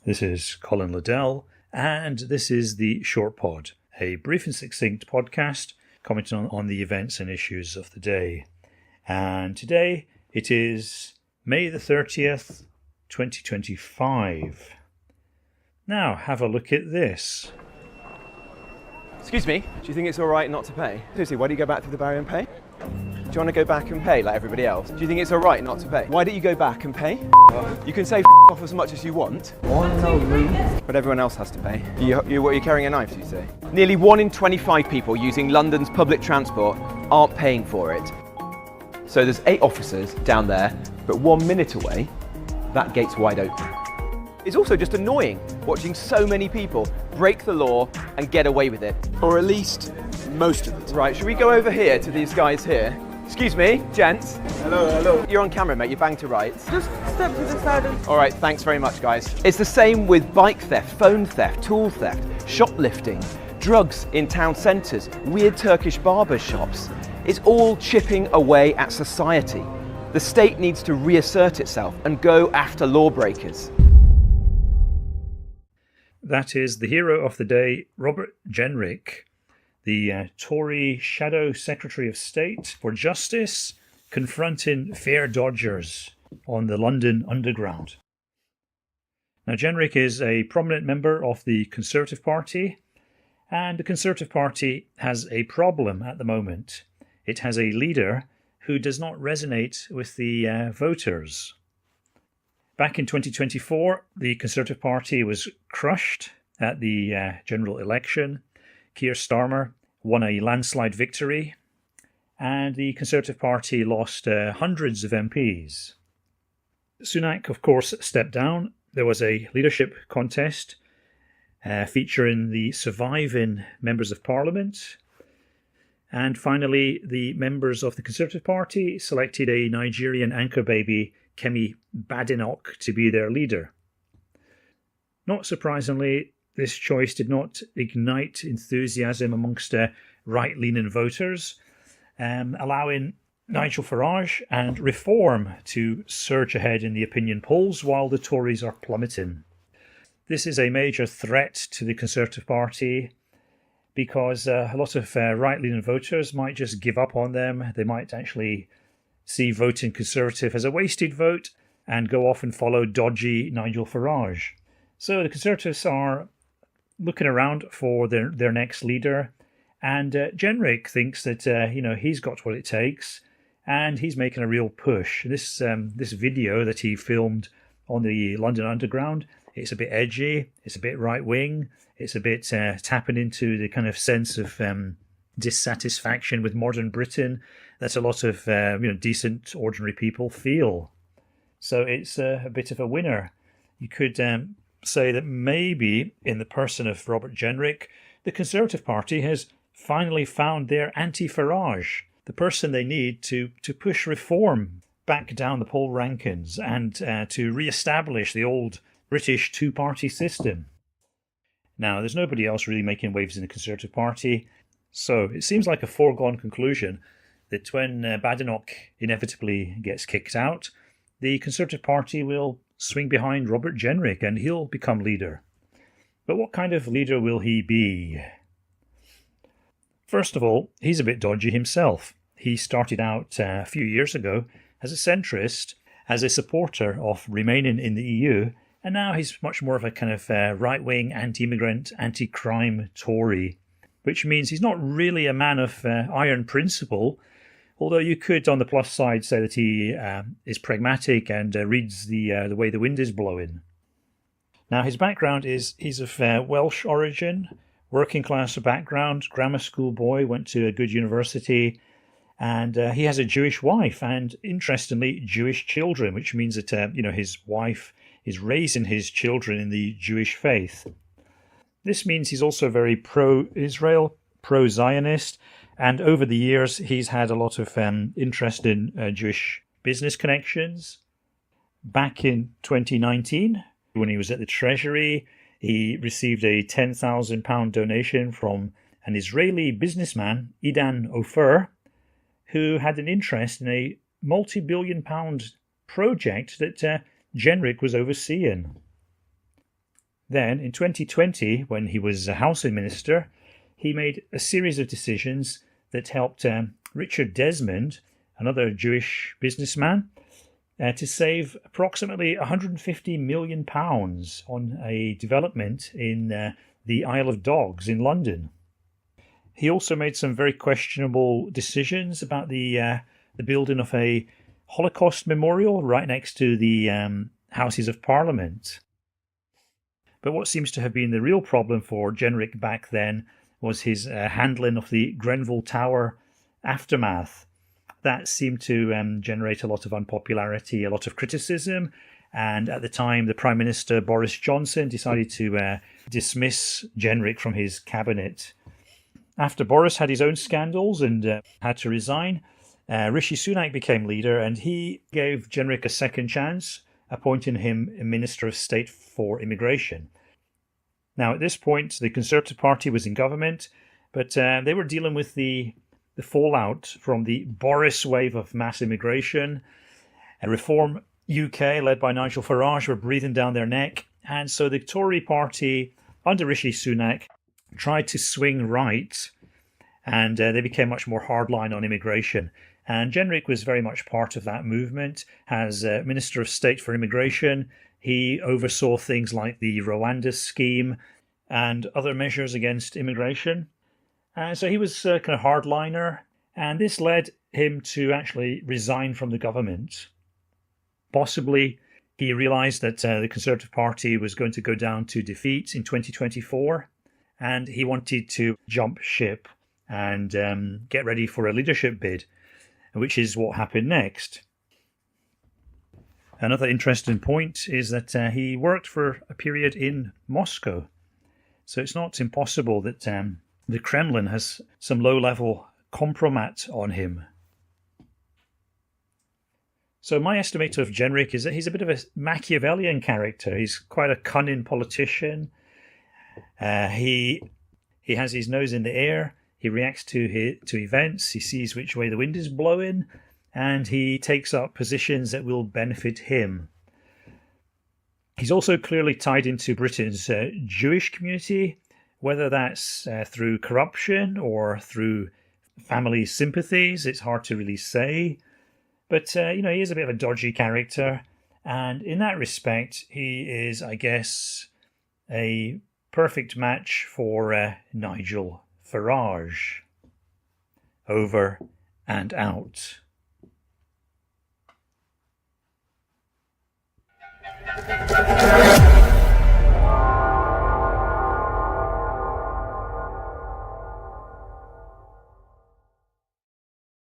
This is Colin Liddell, and this is the Shortpod, a brief and succinct podcast commenting on the events and issues of the day. And today it is May the 30th, 2025. Now, have a look at this. Excuse me, do you think it's all right not to pay? Seriously, why do you go back through the barrier and pay? Do you want to go back and pay like everybody else? Do you think it's all right not to pay? Why don't you go back and pay? You can say off as much as you want, but everyone else has to pay. You're carrying a knife, do you say? Nearly 1 in 25 people using London's public transport aren't paying for it. So there's 8 officers down there, but 1 minute away, that gate's wide open. It's also just annoying watching so many people break the law and get away with it. Or at least most of it. Right, should we go over here to these guys here? Excuse me, gents. Hello. You're on camera, mate, you're banged to rights. Just step to the side and... All right, thanks very much, guys. It's the same with bike theft, phone theft, tool theft, shoplifting, drugs in town centres, weird Turkish barber shops. It's all chipping away at society. The state needs to reassert itself and go after lawbreakers. That is the hero of the day, Robert Jenrick, the Tory Shadow Secretary of State for Justice, confronting fare dodgers on the London Underground. Now, Jenrick is a prominent member of the Conservative Party, and the Conservative Party has a problem at the moment. It has a leader who does not resonate with the voters. Back in 2024, the Conservative Party was crushed at the general election. Keir Starmer won a landslide victory, and the Conservative Party lost hundreds of MPs. Sunak, of course, stepped down. There was a leadership contest featuring the surviving members of Parliament. And finally, the members of the Conservative Party selected a Nigerian anchor baby, Kemi Badenoch, to be their leader. Not surprisingly, this choice did not ignite enthusiasm amongst right-leaning voters, allowing Nigel Farage and Reform to surge ahead in the opinion polls while the Tories are plummeting. This is a major threat to the Conservative Party because a lot of right-leaning voters might just give up on them. They might actually see voting Conservative as a wasted vote and go off and follow dodgy Nigel Farage. So the Conservatives are looking around for their next leader, and Jenrick thinks that he's got what it takes, and he's making a real push. This video that he filmed on the London Underground, it's a bit edgy, it's a bit right-wing, it's a bit tapping into the kind of sense of dissatisfaction with modern Britain that a lot of decent, ordinary people feel. So it's a bit of a winner. You could say that maybe in the person of Robert Jenrick, the Conservative Party has finally found their Anti-Farage, the person they need to push reform back down the poll rankings and to re-establish the old British two-party system. Now, there's nobody else really making waves in the Conservative Party, so it seems like a foregone conclusion that when Badenoch inevitably gets kicked out, the Conservative Party will swing behind Robert Jenrick and he'll become leader. But what kind of leader will he be? First of all, he's a bit dodgy himself. He started out a few years ago as a centrist, as a supporter of remaining in the EU, and now he's much more of a kind of right-wing, anti-immigrant, anti-crime Tory, which means he's not really a man of iron principle, although you could, on the plus side, say that he is pragmatic and reads the way the wind is blowing. Now, his background is he's of Welsh origin, working class background, grammar school boy, went to a good university, and he has a Jewish wife and, interestingly, Jewish children, which means that his wife is raising his children in the Jewish faith. This means he's also very pro-Israel, pro-Zionist, and over the years he's had a lot of interest in Jewish business connections. Back in 2019, when he was at the Treasury, he received a £10,000 donation from an Israeli businessman, Idan Ofer, who had an interest in a multi-billion-pound project that Jenrick was overseeing. Then, in 2020, when he was a housing minister, he made a series of decisions that helped Richard Desmond, another Jewish businessman, to save approximately £150 million on a development in the Isle of Dogs in London. He also made some very questionable decisions about the building of a Holocaust memorial right next to the Houses of Parliament. But what seems to have been the real problem for Jenrick back then was his handling of the Grenfell Tower aftermath. That seemed to generate a lot of unpopularity, a lot of criticism, and at the time the Prime Minister Boris Johnson decided to dismiss Jenrick from his cabinet. After Boris had his own scandals and had to resign, Rishi Sunak became leader, and he gave Jenrick a second chance, appointing him a Minister of State for Immigration. Now, at this point, the Conservative Party was in government, but they were dealing with the fallout from the Boris wave of mass immigration. Reform UK, led by Nigel Farage, were breathing down their neck, and so the Tory party, under Rishi Sunak, tried to swing right, and they became much more hardline on immigration. And Jenrick was very much part of that movement. As Minister of State for Immigration, he oversaw things like the Rwanda scheme and other measures against immigration. So he was kind of hardliner, and this led him to actually resign from the government. Possibly he realised that the Conservative Party was going to go down to defeat in 2024, and he wanted to jump ship and get ready for a leadership bid, which is what happened next. Another interesting point is that he worked for a period in Moscow. So it's not impossible that the Kremlin has some low-level compromat on him. So my estimate of Jenrick is that he's a bit of a Machiavellian character. He's quite a cunning politician. He has his nose in the air. He reacts to events. He sees which way the wind is blowing, and he takes up positions that will benefit him. He's also clearly tied into Britain's Jewish community, whether that's through corruption or through family sympathies. It's hard to really say. But, he is a bit of a dodgy character. And in that respect, he is, I guess, a perfect match for Nigel Farage. Over and out.